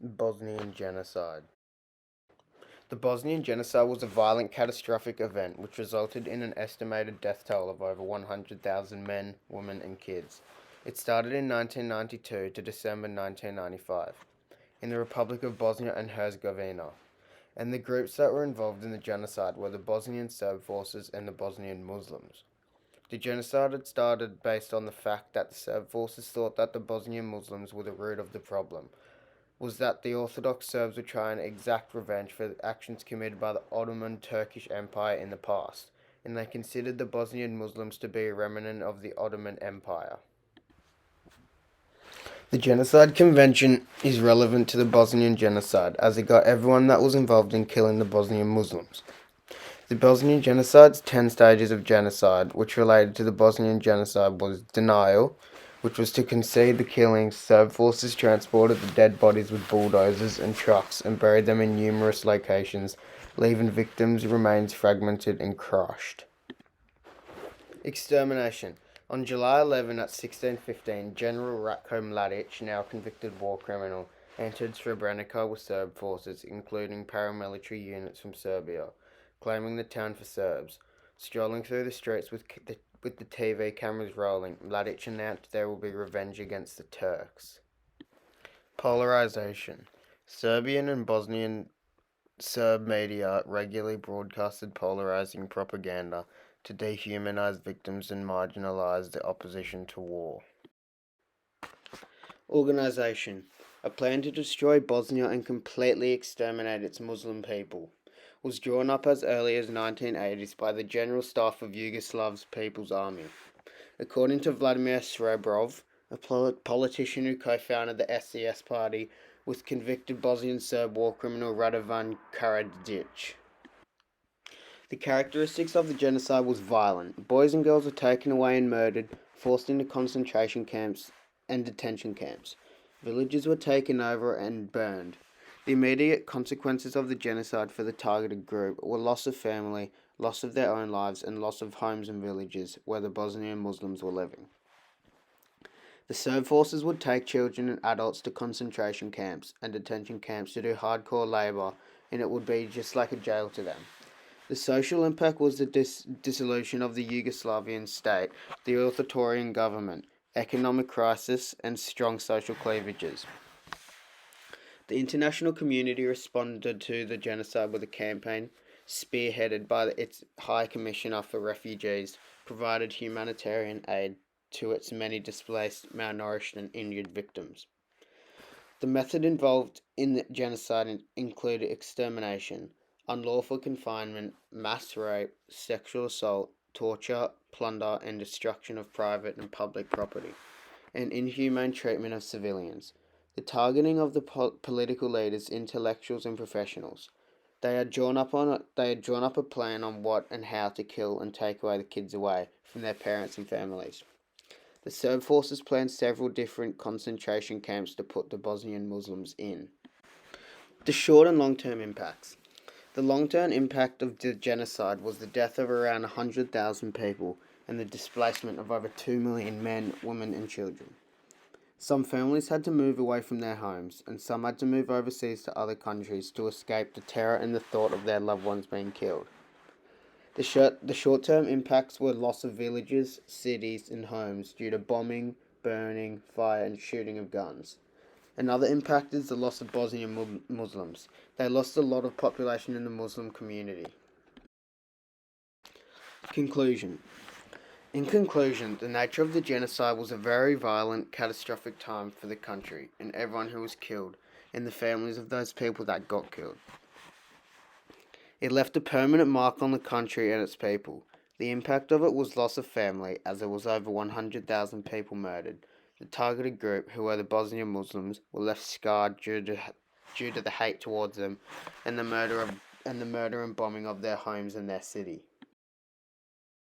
Bosnian Genocide. The Bosnian Genocide was a violent, catastrophic event which resulted in an estimated death toll of over 100,000 men, women, and kids. It started in 1992 to December 1995 in the Republic of Bosnia and Herzegovina, and the groups that were involved in the genocide were the Bosnian Serb forces and the Bosnian Muslims. The genocide had started based on the fact that the Serb forces thought that the Bosnian Muslims were the root of the problem, was that the Orthodox Serbs were trying to exact revenge for the actions committed by the Ottoman Turkish Empire in the past, and they considered the Bosnian Muslims to be a remnant of the Ottoman Empire. The Genocide Convention is relevant to the Bosnian Genocide as it got everyone that was involved in killing the Bosnian Muslims. The Bosnian Genocide's 10 stages of genocide, which related to the Bosnian Genocide, was denial, which was to concede the killings. Serb forces transported the dead bodies with bulldozers and trucks and buried them in numerous locations, leaving victims' remains fragmented and crushed. Extermination. On July 11 at 1615, General Ratko Mladic, now convicted war criminal, entered Srebrenica with Serb forces, including paramilitary units from Serbia, claiming the town for Serbs. Strolling through the streets with the TV cameras rolling, Mladic announced there will be revenge against the Turks. Polarization. Serbian and Bosnian Serb media regularly broadcasted polarizing propaganda to dehumanize victims and marginalize the opposition to war. Organization. A plan to destroy Bosnia and completely exterminate its Muslim people was drawn up as early as 1980s by the General Staff of Yugoslav's People's Army. According to Vladimir Srebrov, a politician who co-founded the SES party with convicted Bosnian Serb war criminal Radovan Karadzic. The characteristics of the genocide was violent. Boys and girls were taken away and murdered, forced into concentration camps and detention camps. Villages were taken over and burned. The immediate consequences of the genocide for the targeted group were loss of family, loss of their own lives, and loss of homes and villages where the Bosnian Muslims were living. The Serb forces would take children and adults to concentration camps and detention camps to do hardcore labour, and it would be just like a jail to them. The social impact was the dissolution of the Yugoslavian state, the authoritarian government, economic crisis, and strong social cleavages. The international community responded to the genocide with a campaign spearheaded by its High Commissioner for Refugees, provided humanitarian aid to its many displaced, malnourished, and injured victims. The method involved in the genocide included extermination, unlawful confinement, mass rape, sexual assault, torture, plunder, and destruction of private and public property, and inhumane treatment of civilians. The targeting of the political leaders, intellectuals, and professionals. They had drawn up a plan on what and how to kill and take away the kids away from their parents and families. The Serb forces planned several different concentration camps to put the Bosnian Muslims in. The short and long-term impacts. The long-term impact of the genocide was the death of around 100,000 people and the displacement of over 2 million men, women, and children. Some families had to move away from their homes, and some had to move overseas to other countries to escape the terror and the thought of their loved ones being killed. The short-term impacts were loss of villages, cities, and homes due to bombing, burning, fire, and shooting of guns. Another impact is the loss of Bosnian Muslims. They lost a lot of population in the Muslim community. Conclusion. In conclusion, the nature of the genocide was a very violent, catastrophic time for the country and everyone who was killed, and the families of those people that got killed. It left a permanent mark on the country and its people. The impact of it was loss of family, as there was over 100,000 people murdered. The targeted group, who were the Bosnian Muslims, were left scarred due to the hate towards them and the murder and bombing of their homes and their city.